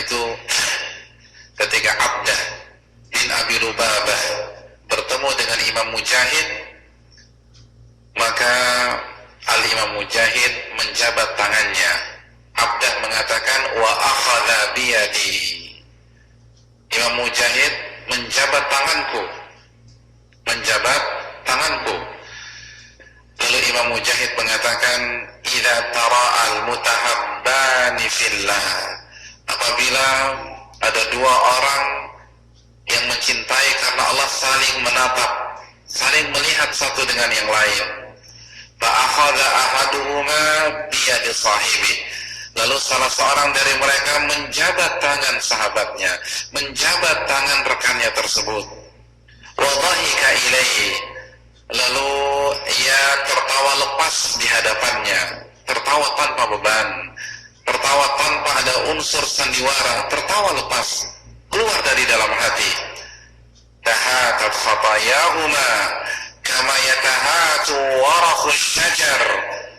itu ketika Abdah bin Abi Lubabah bertemu dengan Imam Mujahid, maka Al-Imam Mujahid menjabat tangannya. Abdah mengatakan wa akhadha biyadi. Imam Mujahid menjabat tanganku. Lalu Imam Mujahid mengatakan idza tara'al mutahabbani fillah, apabila ada dua orang yang mencintai karena Allah saling menatap, saling melihat satu dengan yang lain, fa akhadha ahaduhuma biyadi sahibi, lalu salah seorang dari mereka menjabat tangan sahabatnya, menjabat tangan rekannya tersebut, wa dhahika ilaihi, lalu ia tertawa lepas di hadapannya, tertawa tanpa beban, tertawa tanpa ada unsur sandiwara, tertawa lepas, keluar dari dalam hati. Tahatat khatayahuma kama yatahatu warakhus syajar,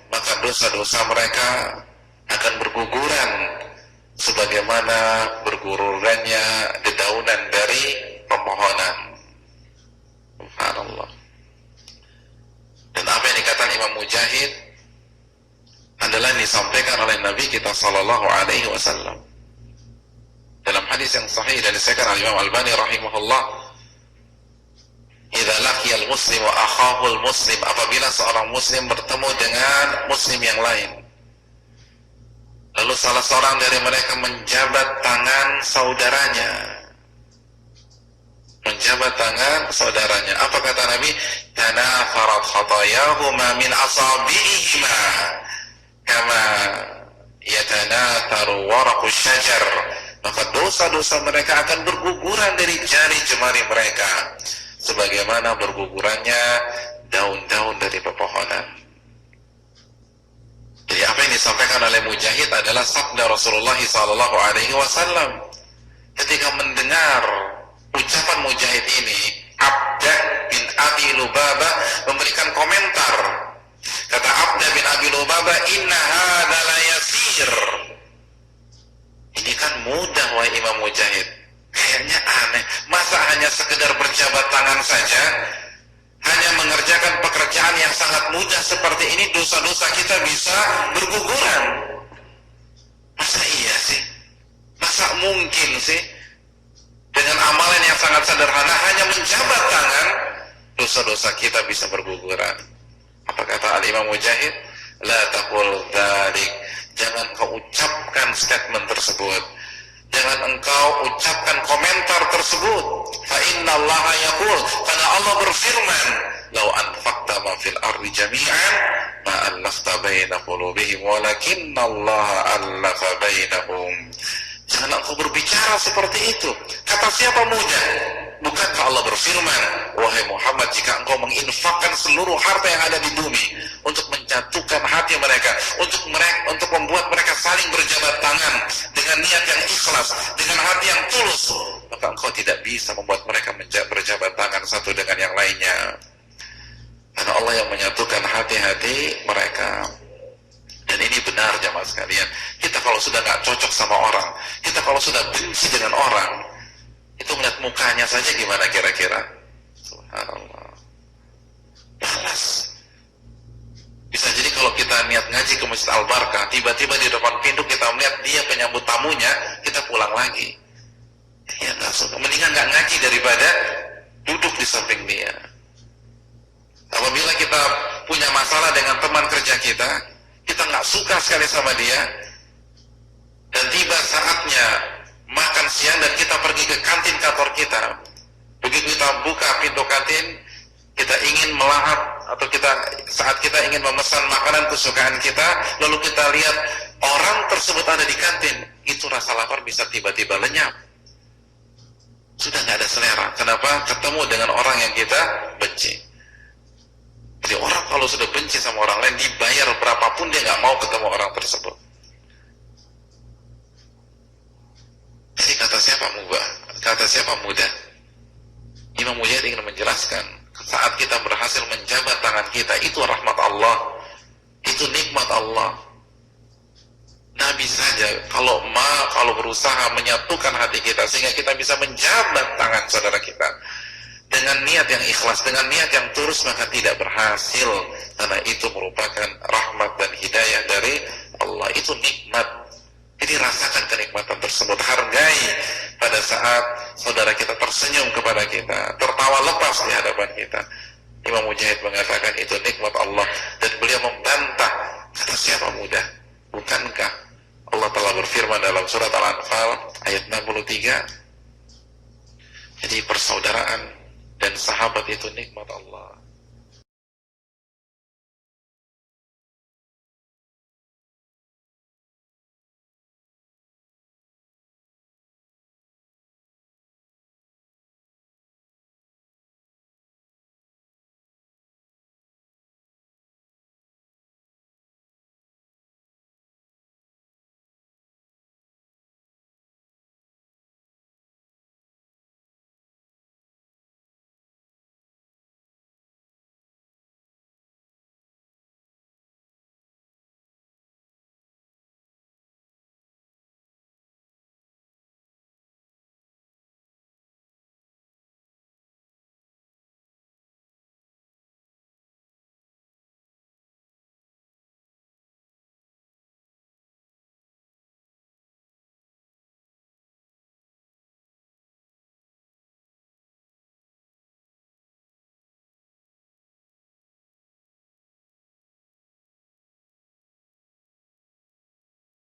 maka dosa-dosa mereka akan berguguran sebagaimana bergugurannya dedaunan dari pepohonan. Subhanallah. Dan apa yang dikatakan Imam Mujahid adalah yang disampaikan oleh Nabi kita sallallahu alaihi wasallam dalam hadis yang sahih dan disahihkan oleh Imam Albani rahimahullah, idza laqiyal muslim wa akhahul muslim, apabila seorang muslim bertemu dengan muslim yang lain, lalu salah seorang dari mereka menjabat tangan saudaranya, apa kata Nabi? Tanafarat khatayahuma min asabi'ihima kama yatanatharu waraqus syajar, maka dosa-dosa mereka akan berguguran dari jari jemari mereka sebagaimana bergugurannya daun-daun dari pepohonan. Jadi apa yang disampaikan oleh Mujahid adalah sabda Rasulullah SAW ketika mendengar ucapan Mujahid ini. Abdah bin Abi Lubabah memberikan komentar. Kata Abdah bin Abi Lubabah, inna hadza la yasir, ini kan mudah wahai Imam Mujahid, kayaknya aneh, masa hanya sekedar berjabat tangan saja, hanya mengerjakan pekerjaan yang sangat mudah seperti ini, dosa-dosa kita bisa berguguran? Masa iya sih? Masa mungkin sih? Dengan amalan yang sangat sederhana, hanya menjabat tangan, dosa-dosa kita bisa berguguran. Apa kata Al-Imam Mujahid? La taqul dzalik, jangan kau ucapkan statement tersebut, jangan engkau ucapkan komentar tersebut. Fa innallaha yaqul, karena Allah berfirman, law anfaqta ma fil ardi jami'an ma allafta baina qulubihim walakinnallaha allafa bainahum. Jangan engkau berbicara seperti itu. Kata siapa mudah? Bukankah Allah berfirman, wahai Muhammad, jika engkau menginfakkan seluruh harta yang ada di bumi untuk menjatuhkan hati mereka, untuk membuat mereka saling berjabat tangan dengan niat yang ikhlas, dengan hati yang tulus, maka engkau tidak bisa membuat mereka berjabat tangan satu dengan yang lainnya. Karena Allah yang menyatukan hati-hati mereka. Dan ini benar jamaah sekalian. Kita kalau sudah nggak cocok sama orang, kita kalau sudah benci dengan orang, itu melihat mukanya saja gimana kira-kira? Subhanallah. Balas. Bisa jadi kalau kita niat ngaji ke Masjid Al-Barkah, tiba-tiba di depan pintu kita melihat dia penyambut tamunya, kita pulang lagi. Ya nggak suka. Mendingan nggak ngaji daripada duduk di samping dia. Apabila kita punya masalah dengan teman kerja kita nggak suka sekali sama dia, dan tiba saatnya makan siang dan kita pergi ke kantin kantor kita, begitu kita buka pintu kantin, kita ingin melahap atau saat kita ingin memesan makanan kesukaan kita, lalu kita lihat orang tersebut ada di kantin, itu rasa lapar bisa tiba-tiba lenyap, sudah nggak ada selera. Kenapa? Ketemu dengan orang yang kita benci. Jadi orang kalau sudah benci sama orang lain, dibayar berapapun dia nggak mau ketemu orang tersebut. Jadi kata siapa mudah? Imam Mujahid ingin menjelaskan, saat kita berhasil menjabat tangan kita, itu rahmat Allah, itu nikmat Allah. Nabi saja kalau berusaha menyatukan hati kita sehingga kita bisa menjabat tangan saudara kita dengan niat yang ikhlas, dengan niat yang tulus, maka tidak berhasil, karena itu merupakan rahmat dan hidayah dari Allah. Itu nikmat. Jadi rasakan kenikmatan tersebut, hargai pada saat saudara kita tersenyum kepada kita, tertawa lepas di hadapan kita. Imam Mujahid mengatakan itu nikmat Allah, dan beliau membantah, kata siapa mudah? Bukankah Allah telah berfirman dalam surat Al-Anfal ayat 63, jadi persaudaraan dan sahabat itu nikmat Allah.